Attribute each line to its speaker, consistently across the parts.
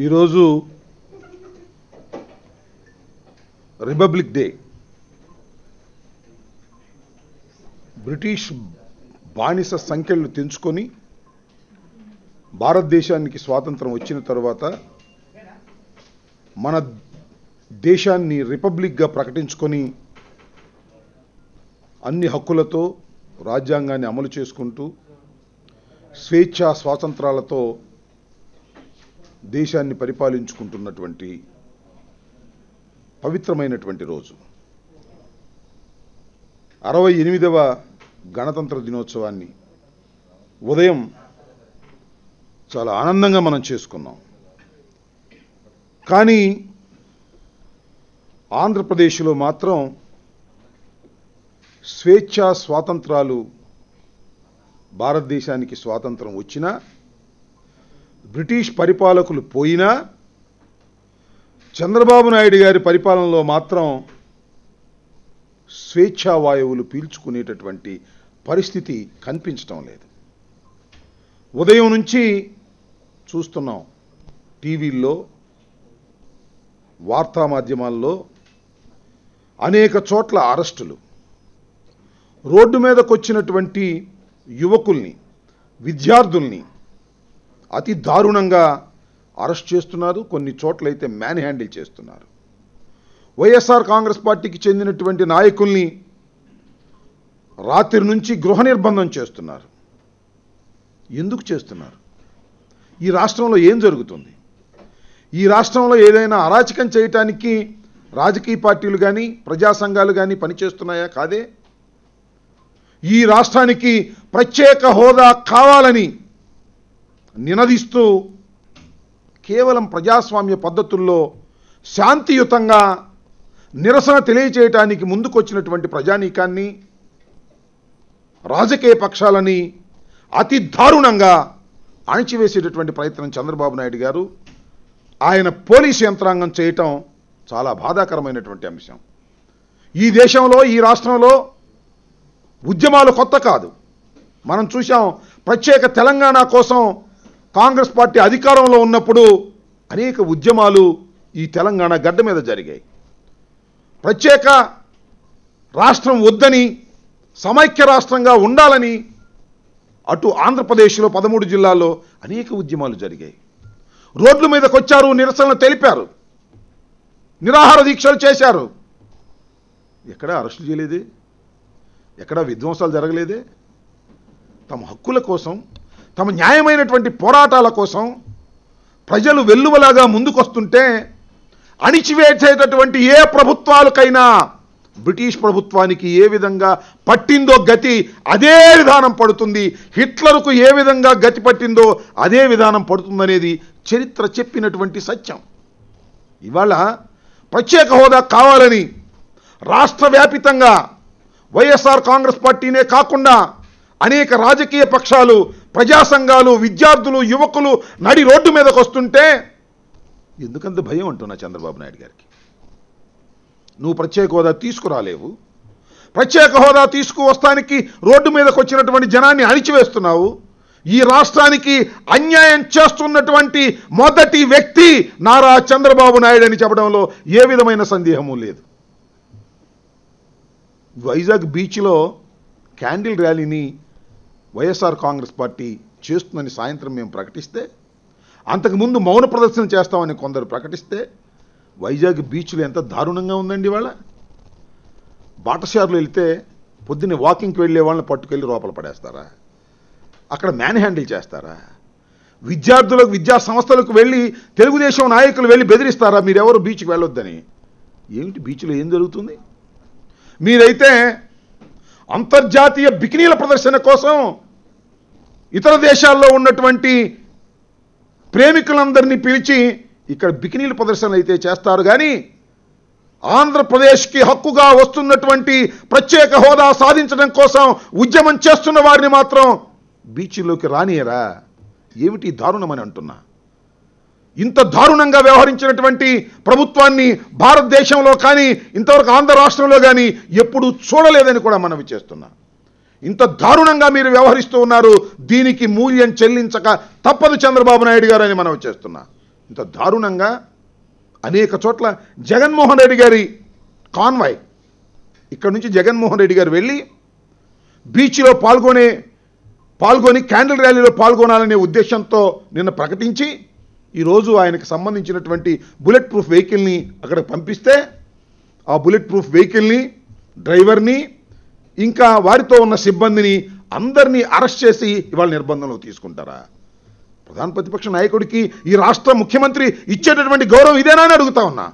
Speaker 1: ఈరోజు republic day. British బానిస సంఖ్యలను తెంచుకొని భారతదేశానికి స్వాతంత్రం వచ్చిన తర్వాత మన దేశాన్ని రిపబ్లిక్గా ప్రకటించుకొని అన్ని హక్కులతో రాజ్యాంగాన్ని అమలు చేసుకుంటూ స్వేచ్ఛా స్వాతంత్రాలతో దేశాన్ని పరిపాలించుకుంటున్నటువంటి పవిత్రమైనటువంటి రోజు 68వ గణతంత్ర దినోత్సవాన్ని ఉదయం చాలా ఆనందంగా మనం చేసుకున్నాం. కానీ ఆంధ్రప్రదేశ్లో మాత్రం స్వేచ్ఛా స్వాతంత్రాలు భారతదేశానికి స్వాతంత్రం వచ్చినా, బ్రిటిష్ పరిపాలకులు పోయినా, చంద్రబాబు నాయుడు గారి పరిపాలనలో మాత్రం స్వేచ్ఛా వాయువులు పీల్చుకునేటటువంటి పరిస్థితి కనిపించటం లేదు. ఉదయం నుంచి చూస్తున్నాం, టీవీల్లో, వార్తా మాధ్యమాల్లో అనేక చోట్ల అరెస్టులు, రోడ్డు మీదకు వచ్చినటువంటి యువకుల్ని, విద్యార్థుల్ని అతి దారుణంగా అరెస్ట్ చేస్తున్నారు. కొన్ని చోట్లయితే మ్యాన్ హ్యాండిల్ చేస్తున్నారు. వైఎస్ఆర్ కాంగ్రెస్ పార్టీకి చెందినటువంటి నాయకుల్ని రాత్రి నుంచి గృహ నిర్బంధం చేస్తున్నారు. ఎందుకు చేస్తున్నారు? ఈ రాష్ట్రంలో ఏం జరుగుతుంది? ఈ రాష్ట్రంలో ఏదైనా అరాచకం చేయటానికి రాజకీయ పార్టీలు కానీ ప్రజా సంఘాలు కానీ పనిచేస్తున్నాయా? కాదే. ఈ రాష్ట్రానికి ప్రత్యేక హోదా కావాలని నినదిస్తూ కేవలం ప్రజాస్వామ్య పద్ధతుల్లో శాంతియుతంగా నిరసన తెలియజేయటానికి ముందుకొచ్చినటువంటి ప్రజానీకాన్ని, రాజకీయ పక్షాలని అతి దారుణంగా అణిచివేసేటటువంటి ప్రయత్నం చంద్రబాబు నాయుడు గారు, ఆయన పోలీసు యంత్రాంగం చేయటం చాలా బాధాకరమైనటువంటి అంశం. ఈ దేశంలో, ఈ రాష్ట్రంలో ఉద్యమాలు కొత్త కాదు. మనం చూసాం, ప్రత్యేక తెలంగాణ కోసం కాంగ్రెస్ పార్టీ అధికారంలో ఉన్నప్పుడు అనేక ఉద్యమాలు ఈ తెలంగాణ గడ్డ మీద జరిగాయి. ప్రత్యేక రాష్ట్రం వద్దని, సమైక్య రాష్ట్రంగా ఉండాలని అటు ఆంధ్రప్రదేశ్లో 13 జిల్లాల్లో అనేక ఉద్యమాలు జరిగాయి. రోడ్ల మీదకి వచ్చారు, నిరసనలు తెలిపారు, నిరాహార దీక్షలు చేశారు. ఎక్కడా అరెస్టులు చేయలేదే, ఎక్కడా విధ్వంసాలు జరగలేదే. తమ హక్కుల కోసం, తమ న్యాయమైనటువంటి పోరాటాల కోసం ప్రజలు వెల్లువలాగా ముందుకొస్తుంటే అణిచివేసేటటువంటి ఏ ప్రభుత్వాలకైనా బ్రిటిష్ ప్రభుత్వానికి ఏ విధంగా పట్టిందో గతి అదే విధానం పడుతుంది. హిట్లర్కు ఏ విధంగా గతి పట్టిందో అదే విధానం పడుతుందనేది చరిత్ర చెప్పినటువంటి సత్యం. ఇవాళ ప్రత్యేక హోదా కావాలని రాష్ట్ర వ్యాపితంగా వైఎస్ఆర్ కాంగ్రెస్ పార్టీనే కాకుండా అనేక రాజకీయ పక్షాలు, ప్రజా సంఘాలు, విద్యార్థులు, యువకులు నడి రోడ్డు మీదకి వస్తుంటే ఎందుకంత భయం అంటున్నా చంద్రబాబు నాయుడు గారికి. నువ్వు ప్రత్యేక హోదా తీసుకురాలేవు, ప్రత్యేక హోదా తీసుకువస్తానికి రోడ్డు మీదకి వచ్చినటువంటి జనాన్ని అణిచివేస్తున్నావు. ఈ రాష్ట్రానికి అన్యాయం చేస్తున్నటువంటి మొదటి వ్యక్తి నారా చంద్రబాబు నాయుడు అని చెప్పడంలో ఏ విధమైన సందేహము లేదు. వైజాగ్ బీచ్లో క్యాండిల్ ర్యాలీని వైఎస్ఆర్ కాంగ్రెస్ పార్టీ చేస్తుందని సాయంత్రం మేము ప్రకటిస్తే, అంతకుముందు మౌన ప్రదర్శన చేస్తామని కొందరు ప్రకటిస్తే, వైజాగ్ బీచ్లో ఎంత దారుణంగా ఉందండి. వాళ్ళ బాటసార్లు వెళ్తే పొద్దున్నే వాకింగ్కి వెళ్ళే వాళ్ళని పట్టుకెళ్ళి లోపల పడేస్తారా? అక్కడ మ్యాన్ హ్యాండిల్ చేస్తారా? విద్యార్థులకు, విద్యా సంస్థలకు వెళ్ళి తెలుగుదేశం నాయకులు వెళ్ళి బెదిరిస్తారా మీరెవరు బీచ్కి వెళ్ళొద్దని? ఏమిటి బీచ్లో ఏం జరుగుతుంది? మీరైతే అంతర్జాతీయ బికినీల ప్రదర్శన కోసం ఇతర దేశాల్లో ఉన్నటువంటి ప్రేమికులందరినీ పిలిచి ఇక్కడ బికినీల ప్రదర్శనలు అయితే చేస్తారు. కానీ ఆంధ్రప్రదేశ్కి హక్కుగా వస్తున్నటువంటి ప్రత్యేక హోదా సాధించడం కోసం ఉద్యమం చేస్తున్న వారిని మాత్రం బీచ్లోకి రానియరా? ఏమిటి దారుణమని అంటున్నా. ఇంత దారుణంగా వ్యవహరించినటువంటి ప్రభుత్వాన్ని భారతదేశంలో కానీ, ఇంతవరకు ఆంధ్ర రాష్ట్రంలో కానీ ఎప్పుడూ చూడలేదని కూడా మనవి చేస్తున్నా. ఇంత దారుణంగా మీరు వ్యవహరిస్తూ ఉన్నారు. దీనికి మూల్యం చెల్లించక తప్పదు చంద్రబాబు నాయుడు గారు అని మనవి చేస్తున్నా. ఇంత దారుణంగా అనేక చోట్ల జగన్మోహన్ రెడ్డి గారి కాన్వాయ్ ఇక్కడ నుంచి జగన్మోహన్ రెడ్డి గారు వెళ్ళి బీచ్లో పాల్గొని క్యాండిల్ ర్యాలీలో పాల్గొనాలనే ఉద్దేశంతో నిన్న ప్రకటించి ఈరోజు ఆయనకు సంబంధించినటువంటి బుల్లెట్ ప్రూఫ్ వెహికల్ని అక్కడికి పంపిస్తే ఆ బుల్లెట్ ప్రూఫ్ వెహికల్ని డ్రైవర్ని ఇంకా వారితో ఉన్న సిబ్బందిని అందరినీ అరెస్ట్ చేసి ఇవాళ నిర్బంధంలో తీసుకుంటారా? ప్రధాన ప్రతిపక్ష నాయకుడికి ఈ రాష్ట్ర ముఖ్యమంత్రి ఇచ్చేటటువంటి గౌరవం ఇదేనా అని అడుగుతా ఉన్నా.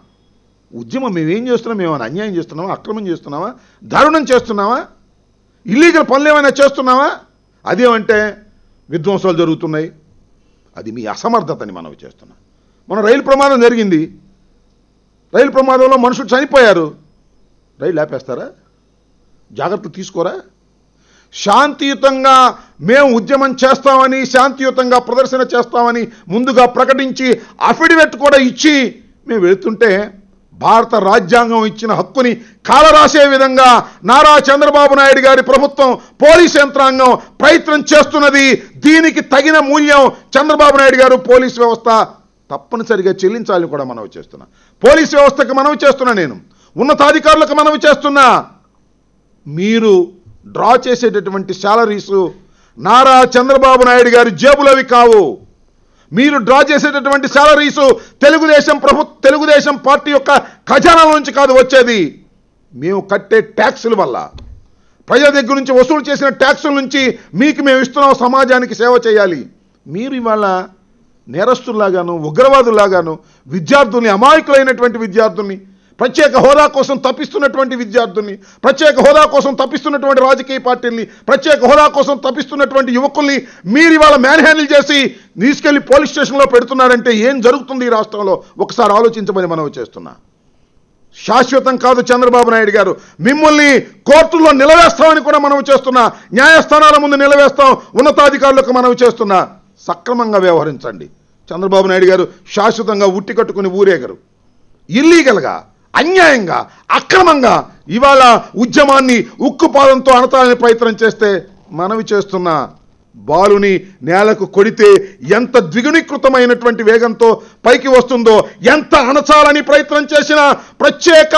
Speaker 1: ఉద్యమం మేమేం చేస్తున్నాం? మేమైనా అన్యాయం చేస్తున్నామా? అక్రమం చేస్తున్నామా? దారుణం చేస్తున్నామా? ఇల్లీగల్ పనులు ఏమైనా చేస్తున్నావా? అదేమంటే విధ్వంసాలు జరుగుతున్నాయి. అది మీ అసమర్థతని మనవి చేస్తున్నాం. మన రైలు ప్రమాదం జరిగింది. రైలు ప్రమాదంలో మనుషులు చనిపోయారు. రైలు ఆపేస్తారా? జాగ్రత్తలు తీసుకోరా? శాంతియుతంగా మేము ఉద్యమం చేస్తామని, శాంతియుతంగా ప్రదర్శన చేస్తామని ముందుగా ప్రకటించి అఫిడవిట్ కూడా ఇచ్చి మేము వెళుతుంటే భారత రాజ్యాంగం ఇచ్చిన హక్కుని కాలరాసే విధంగా నారా చంద్రబాబు నాయుడు గారి ప్రభుత్వం, పోలీస్ యంత్రాంగం ప్రయత్నం చేస్తున్నది. దీనికి తగిన మూల్యం చంద్రబాబు నాయుడు గారు, పోలీస్ వ్యవస్థ తప్పనిసరిగా చెల్లించాలని కూడా మనవి చేస్తున్నా. పోలీస్ వ్యవస్థకు మనవి చేస్తున్నా, నేను ఉన్నతాధికారులకు మనవి చేస్తున్నా. మీరు డ్రా చేసేటటువంటి శాలరీసు నారా చంద్రబాబు నాయుడు గారి జేబులవి కావు. మీరు డ్రా చేసేటటువంటి శాలరీసు తెలుగుదేశం పార్టీ యొక్క ఖజానా నుంచి కాదు వచ్చేది. మేము కట్టే ట్యాక్సుల వల్ల, ప్రజల దగ్గర నుంచి వసూలు చేసిన ట్యాక్సుల నుంచి మీకు మేము ఇస్తున్నాం సమాజానికి సేవ చేయాలి. మీరు ఇవాళ నేరస్తుల్లాగాను, ఉగ్రవాదుల్లాగాను విద్యార్థుల్ని, అమాయకులైనటువంటి విద్యార్థుల్ని, ప్రత్యేక హోదా కోసం తప్పిస్తున్నటువంటి విద్యార్థుల్ని, ప్రత్యేక హోదా కోసం తప్పిస్తున్నటువంటి రాజకీయ పార్టీల్ని, ప్రత్యేక హోదా కోసం తప్పిస్తున్నటువంటి యువకుల్ని మీరు ఇవాళ మ్యాన్ హ్యాండిల్ చేసి తీసుకెళ్లి పోలీస్ స్టేషన్లో పెడుతున్నారంటే ఏం జరుగుతుంది ఈ రాష్ట్రంలో? ఒకసారి ఆలోచించమని మనవి చేస్తున్నా. శాశ్వతం కాదు చంద్రబాబు నాయుడు గారు. మిమ్మల్ని కోర్టుల్లో నిలవేస్తామని కూడా మనవి చేస్తున్నా. న్యాయస్థానాల ముందు నిలవేస్తాం. ఉన్నతాధికారులకు మనవి చేస్తున్నా. సక్రమంగా వ్యవహరించండి. చంద్రబాబు నాయుడు గారు శాశ్వతంగా ఉట్టి కట్టుకుని ఊరేగరు. ఇల్లీగల్గా, అన్యాయంగా, అక్రమంగా ఇవాళ ఉద్యమాన్ని ఉక్కుపాదంతో అణచాలని ప్రయత్నం చేస్తే మనవి చేస్తున్నా. బాలుని నేలకు కొడితే ఎంత ద్విగుణీకృతమైనటువంటి వేగంతో పైకి వస్తుందో, ఎంత అణచాలని ప్రయత్నం చేసినా ప్రత్యేక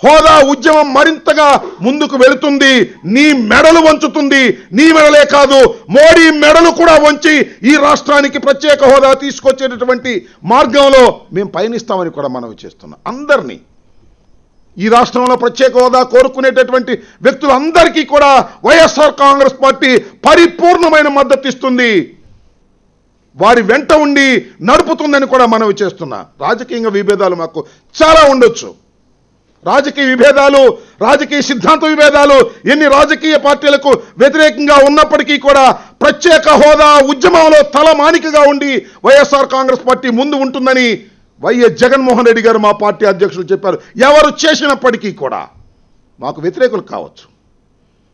Speaker 1: హోదా ఉద్యమం మరింతగా ముందుకు వెళుతుంది. నీ మెడలు వంచుతుంది. నీ మెడలే కాదు, మోడీ మెడలు కూడా వంచి ఈ రాష్ట్రానికి ప్రత్యేక హోదా తీసుకొచ్చేటటువంటి మార్గంలో మేము పయనిస్తామని కూడా మనవి చేస్తున్నాం. అందరినీ, ఈ రాష్ట్రంలో ప్రత్యేక హోదా కోరుకునేటటువంటి వ్యక్తులందరికీ కూడా వైఎస్ఆర్ కాంగ్రెస్ పార్టీ పరిపూర్ణమైన మద్దతు ఇస్తుంది. వారి వెంట ఉండి నడుపుతుందని కూడా మనవి చేస్తున్నా. రాజకీయంగా విభేదాలు మాకు చాలా ఉండొచ్చు. రాజకీయ విభేదాలు, రాజకీయ సిద్ధాంత విభేదాలు ఎన్ని రాజకీయ పార్టీలకు వ్యతిరేకంగా ఉన్నప్పటికీ కూడా ప్రత్యేక హోదా ఉద్యమంలో తలమానికగా ఉండి వైఎస్ఆర్ కాంగ్రెస్ పార్టీ ముందు ఉంటుందని వైఎస్ జగన్మోహన్ రెడ్డి గారు, మా పార్టీ అధ్యక్షులు చెప్పారు. ఎవరు చేసినప్పటికీ కూడా మాకు వ్యతిరేకులు కావచ్చు,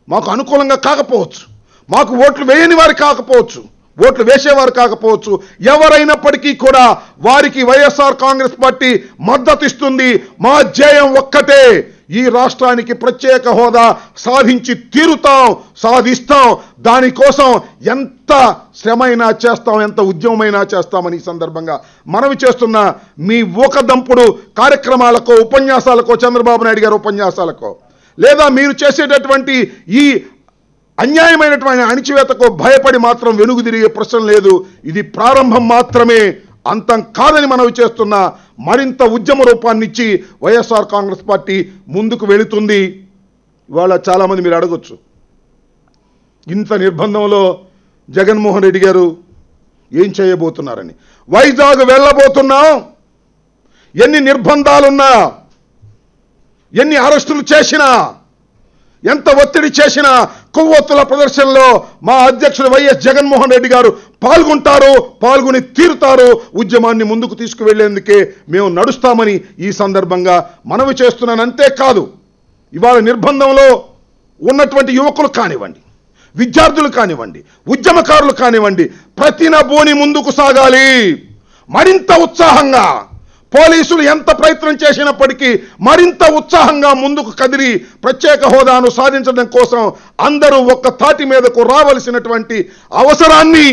Speaker 1: మాకు అనుకూలంగా కాకపోవచ్చు, మాకు ఓట్లు వేయని వారు కాకపోవచ్చు, ఓట్లు వేసేవారు కాకపోవచ్చు, ఎవరైనప్పటికీ కూడా వారికి వైఎస్ఆర్ కాంగ్రెస్ పార్టీ మద్దతు ఇస్తుంది. మా ధ్యేయం ఒక్కటే, ఈ రాష్ట్రానికి ప్రత్యేక హోదా సాధించి తీరుతాం, సాధిస్తాం. దానికోసం ఎంత శ్రమైనా చేస్తాం, ఎంత ఉద్యమమైనా చేస్తామని ఈ సందర్భంగా మనవి చేస్తున్నా. మీ ఊకదంపుడు కార్యక్రమాలకో, ఉపన్యాసాలకో, చంద్రబాబు నాయుడు గారి ఉపన్యాసాలకో, లేదా మీరు చేసేటటువంటి ఈ అన్యాయమైనటువంటి అణిచివేతకు భయపడి మాత్రం వెనుగు తిరిగే ప్రశ్న లేదు. ఇది ప్రారంభం మాత్రమే, అంతం కాదని మనవి చేస్తున్నా. మరింత ఉద్యమ రూపాన్నిచ్చి వైఎస్ఆర్ కాంగ్రెస్ పార్టీ ముందుకు వెళుతుంది. ఇవాళ చాలామంది మీరు అడగొచ్చు, ఇంత నిర్బంధంలో జగన్మోహన్ రెడ్డి గారు ఏం చేయబోతున్నారని. వైజాగ్ వెళ్ళబోతున్నాం. ఎన్ని నిర్బంధాలున్నా, ఎన్ని అరెస్టులు చేసినా, ఎంత ఒత్తిడి చేసినా, కొవ్వొత్తుల ప్రదర్శనలో మా అధ్యక్షుడు వైఎస్ జగన్మోహన్ రెడ్డి గారు పాల్గొంటారు, పాల్గొని తీరుతారు. ఉద్యమాన్ని ముందుకు తీసుకువెళ్లేందుకే మేము నడుస్తామని ఈ సందర్భంగా మనవి చేస్తున్నాను. అంతేకాదు, ఇవాళ నిర్బంధంలో ఉన్నటువంటి యువకులు కానివ్వండి, విద్యార్థులు కానివ్వండి, ఉద్యమకారులు కానివ్వండి, ప్రతినబూని ముందుకు సాగాలి. మరింత ఉత్సాహంగా, పోలీసులు ఎంత ప్రయత్నం చేసినప్పటికీ మరింత ఉత్సాహంగా ముందుకు కదిలి ప్రత్యేక హోదాను సాధించడం కోసం అందరూ ఒక్క తాటి మీదకు రావలసినటువంటి అవసరాన్ని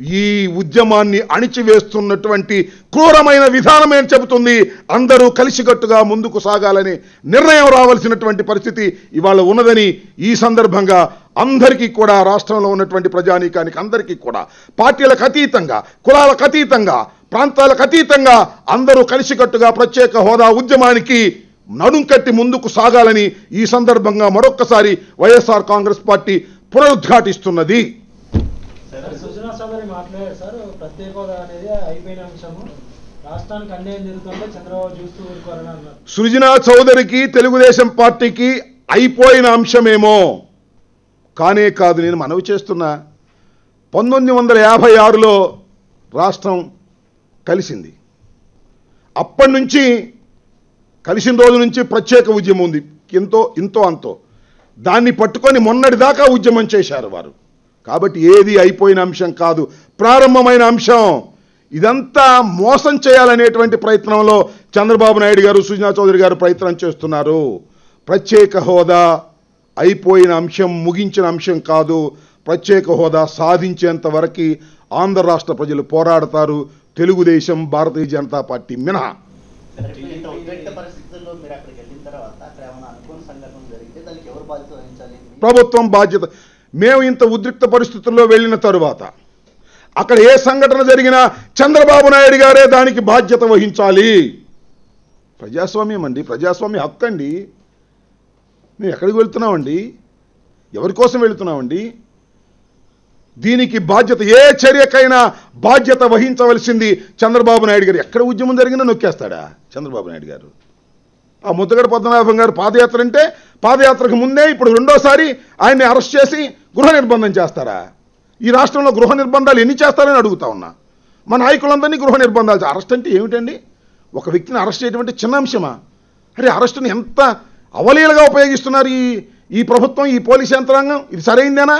Speaker 1: ఈ ఉద్యమాన్ని అణిచివేస్తున్నటువంటి క్రూరమైన విధానమే చెబుతుంది. అందరూ కలిసికట్టుగా ముందుకు సాగాలని నిర్ణయం రావాల్సినటువంటి పరిస్థితి ఇవాళ ఉన్నదని ఈ సందర్భంగా అందరికీ కూడా, రాష్ట్రంలో ఉన్నటువంటి ప్రజానీకానికి అందరికీ కూడా, పార్టీలకు అతీతంగా, కులాలకు అతీతంగా, ప్రాంతాలకు అతీతంగా అందరూ కలిసికట్టుగా ప్రత్యేక హోదా ఉద్యమానికి నడుం కట్టి ముందుకు సాగాలని ఈ సందర్భంగా మరొక్కసారి వైఎస్ఆర్ కాంగ్రెస్ పార్టీ పునరుద్ఘాటిస్తున్నది.
Speaker 2: సుజనా చౌదరి మాట్లాడారు సార్, ప్రత్యేక హోదా అనేది అయిపోయిన అంశము, రాష్ట్రానికి అన్యాయం జరుగుతుంటే చంద్రబాబు చూస్తూ ఊరుకోరని అన్నారు.
Speaker 1: సుజనా చౌదరికి తెలుగుదేశం పార్టీకి అయిపోయిన అంశమేమో కానే కాదు. నేను మనవి చేస్తున్నా, 1956లో రాష్ట్రం కలిసింది. అప్పటి నుంచి, కలిసిన రోజు నుంచి ప్రత్యేక ఉద్యమం ఉంది. ఇంతో అంతో దాన్ని పట్టుకొని మొన్నటిదాకా ఉద్యమం చేశారు వారు. కాబట్టి ఏది అయిపోయిన అంశం కాదు, ప్రారంభమైన అంశం. ఇదంతా మోసం చేయాలనేటువంటి ప్రయత్నంలో చంద్రబాబు నాయుడు గారు, సుజనా చౌదరి గారు ప్రయత్నం చేస్తున్నారు. ప్రత్యేక హోదా అయిపోయిన అంశం, ముగించిన అంశం కాదు. ప్రత్యేక హోదా సాధించేంత వరకు ఆంధ్ర రాష్ట్ర ప్రజలు పోరాడతారు, తెలుగుదేశం, భారతీయ జనతా పార్టీ మినహా. ప్రభుత్వం బాధ్యత. మేము ఇంత ఉద్రిక్త పరిస్థితుల్లో వెళ్ళిన తరువాత అక్కడ ఏ సంఘటన జరిగినా చంద్రబాబు నాయుడు గారే దానికి బాధ్యత వహించాలి. ప్రజాస్వామ్యం అండి, ప్రజాస్వామ్య హక్కు అండి. మేము ఎక్కడికి వెళ్తున్నామండి? ఎవరి కోసం వెళుతున్నామండి? దీనికి బాధ్యత, ఏ చర్యకైనా బాధ్యత వహించవలసింది చంద్రబాబు నాయుడు గారు. ఎక్కడ ఉద్యమం జరిగినా నొక్కేస్తాడా చంద్రబాబు నాయుడు గారు? ఆ ముద్దగడ పద్మనాభం గారు పాదయాత్ర అంటే, పాదయాత్రకు ముందే ఇప్పుడు రెండోసారి ఆయన్ని అరెస్ట్ చేసి గృహ నిర్బంధం చేస్తారా? ఈ రాష్ట్రంలో గృహ నిర్బంధాలు ఎన్ని చేస్తారని అడుగుతా ఉన్నా. మా నాయకులందరినీ గృహ నిర్బంధాలు. అరెస్ట్ అంటే ఏమిటండి? ఒక వ్యక్తిని అరెస్ట్ చేయడం అంటే చిన్న అంశమా? అరే, అరెస్టుని ఎంత అవలీలగా ఉపయోగిస్తున్నారు ఈ ప్రభుత్వం, ఈ పోలీస్ యంత్రాంగం. ఇది సరైందేనా?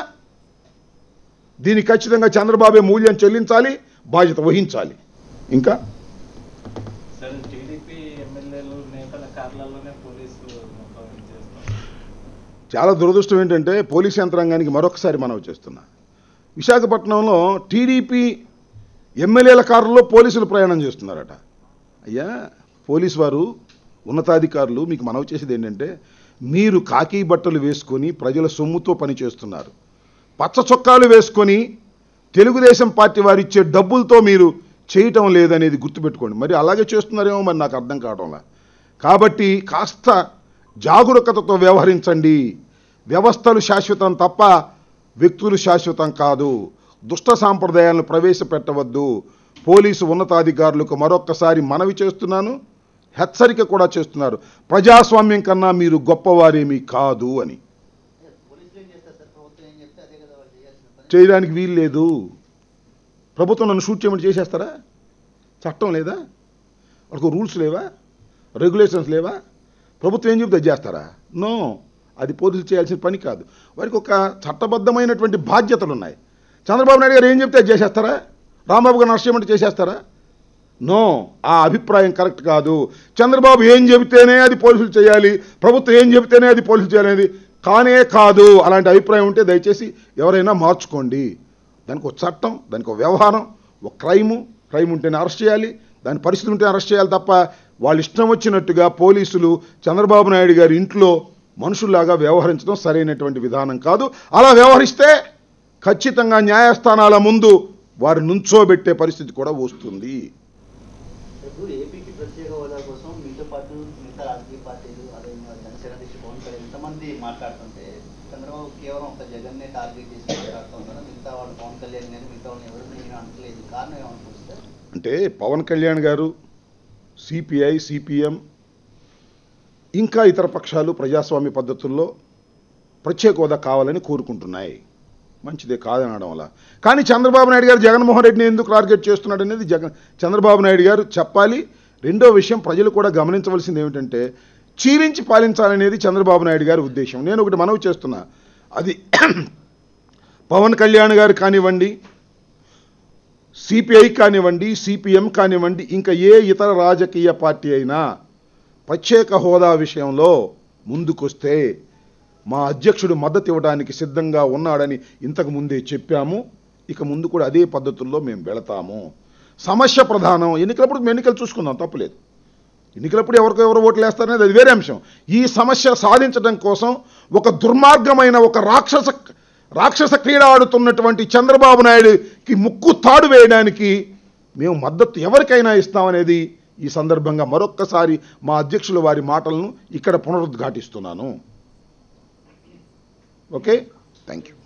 Speaker 1: దీనికి ఖచ్చితంగా చంద్రబాబే మూల్యం చెల్లించాలి, బాధ్యత వహించాలి. ఇంకా చాలా దురదృష్టం ఏంటంటే, పోలీస్ యంత్రాంగానికి మరొకసారి మనవి చేస్తున్నా, విశాఖపట్నంలో టీడీపీ ఎమ్మెల్యేల కారులో పోలీసులు ప్రయాణం చేస్తున్నారట. అయ్యా, పోలీసు వారు, ఉన్నతాధికారులు, మీకు మనవి చేసేది ఏంటంటే, మీరు కాకి బట్టలు వేసుకొని ప్రజల సొమ్ముతో పనిచేస్తున్నారు. పచ్చ చొక్కాలు వేసుకొని తెలుగుదేశం పార్టీ వారు ఇచ్చే డబ్బులతో మీరు చేయటం లేదనేది గుర్తుపెట్టుకోండి. మరి అలాగే చేస్తున్నారేమో, మరి నాకు అర్థం కావడంలా. కాబట్టి కాస్త జాగరూకతతో వ్యవహరించండి. వ్యవస్థలు శాశ్వతం తప్ప వ్యక్తులు శాశ్వతం కాదు. దుష్ట సాంప్రదాయాలను ప్రవేశపెట్టవద్దు. పోలీసు ఉన్నతాధికారులకు మరొక్కసారి మనవి చేస్తున్నాను, హెచ్చరిక కూడా చేస్తున్నారు. ప్రజాస్వామ్యం కన్నా మీరు గొప్పవారేమీ కాదు అని. చేయడానికి వీలు లేదు. ప్రభుత్వం నన్ను షూట్ చేయమని చేసేస్తారా? చట్టం లేదా? వాళ్ళకు రూల్స్ లేవా? రెగ్యులేషన్స్ లేవా? ప్రభుత్వం ఏం చెబితే చేస్తారా? నో, అది పోలీసులు చేయాల్సిన పని కాదు. వారికి ఒక చట్టబద్ధమైనటువంటి బాధ్యతలు ఉన్నాయి. చంద్రబాబు నాయుడు గారు ఏం చెప్తే అది చేసేస్తారా? రాంబాబు గారిని అరెస్ట్ చేయమంటే చేసేస్తారా? నో, ఆ అభిప్రాయం కరెక్ట్ కాదు. చంద్రబాబు ఏం చెబితేనే అది పోలీసులు చేయాలి, ప్రభుత్వం ఏం చెబితేనే అది పోలీసులు చేయాలనేది కానే కాదు. అలాంటి అభిప్రాయం ఉంటే దయచేసి ఎవరైనా మార్చుకోండి. దానికి ఒక చట్టం, దానికి ఒక వ్యవహారం, ఒక క్రైమ్ ఉంటేనే అరెస్ట్ చేయాలి, దాని పరిస్థితి ఉంటే అరెస్ట్ చేయాలి తప్ప వాళ్ళు ఇష్టం వచ్చినట్టుగా పోలీసులు చంద్రబాబు నాయుడు గారి ఇంట్లో మనుషుల్లాగా వ్యవహరించడం సరైనటువంటి విధానం కాదు. అలా వ్యవహరిస్తే ఖచ్చితంగా న్యాయస్థానాల ముందు వారు నుంచోబెట్టే పరిస్థితి కూడా వస్తుంది.
Speaker 3: ఏపీకి ప్రత్యేక హోదా కోసం మీతో పాటు మిగతా రాజకీయ పార్టీలు, అదే జనసేన అధ్యక్షుడు పవన్ కళ్యాణ్ ఎంతమంది మాట్లాడుతుంటే చంద్రబాబు కేవలం ఒక జగన్నే టార్గెట్ చేసి మాట్లాడుతూ ఉన్నారు. మిగతా వాళ్ళు పవన్ కళ్యాణ్ గారు మిగతా వాళ్ళు ఎవరు నేను అనట్లేదు. కారణం ఏమనుకుంటే,
Speaker 1: అంటే పవన్ కళ్యాణ్ గారు, సిపిఐ, సిపిఎం, ఇంకా ఇతర పక్షాలు ప్రజాస్వామ్య పద్ధతుల్లో ప్రత్యేక హోదా కావాలని కోరుకుంటున్నాయి. మంచిదే, కాదనడం వల్ల. కానీ చంద్రబాబు నాయుడు గారు జగన్మోహన్ రెడ్డిని ఎందుకు టార్గెట్ చేస్తున్నాడు అనేది చంద్రబాబు నాయుడు గారు చెప్పాలి. రెండో విషయం, ప్రజలు కూడా గమనించవలసింది ఏమిటంటే, చీలించి పాలించాలనేది చంద్రబాబు నాయుడు గారి ఉద్దేశం. నేను ఒకటి మనవి చేస్తున్నా, అది పవన్ కళ్యాణ్ గారు కానివ్వండి, సిపిఐ కానివ్వండి, సిపిఎం కానివ్వండి, ఇంకా ఏ ఇతర రాజకీయ పార్టీ అయినా ప్రత్యేక హోదా విషయంలో ముందుకొస్తే మా అధ్యక్షుడు మద్దతు ఇవ్వడానికి సిద్ధంగా ఉన్నాడని ఇంతకు ముందే చెప్పాము, ఇక ముందు కూడా అదే పద్ధతుల్లో మేము వెళతాము. సమస్య ప్రధానం. ఎన్నికలప్పుడు ఎన్నికలు చూసుకుందాం, తప్పులేదు. ఎన్నికలప్పుడు ఎవరు ఓట్లు వేస్తారనేది అది వేరే అంశం. ఈ సమస్య సాధించడం కోసం ఒక దుర్మార్గమైన ఒక రాక్షస క్రీడ ఆడుతున్నటువంటి చంద్రబాబు నాయుడుకి ముక్కు తాడు వేయడానికి మేము మద్దతు ఎవరికైనా ఇస్తామనేది ఈ సందర్భంగా మరొక్కసారి మా అధ్యక్షుల వారి మాటలను ఇక్కడ పునరుద్ఘాటిస్తున్నాను. Okay, thank you.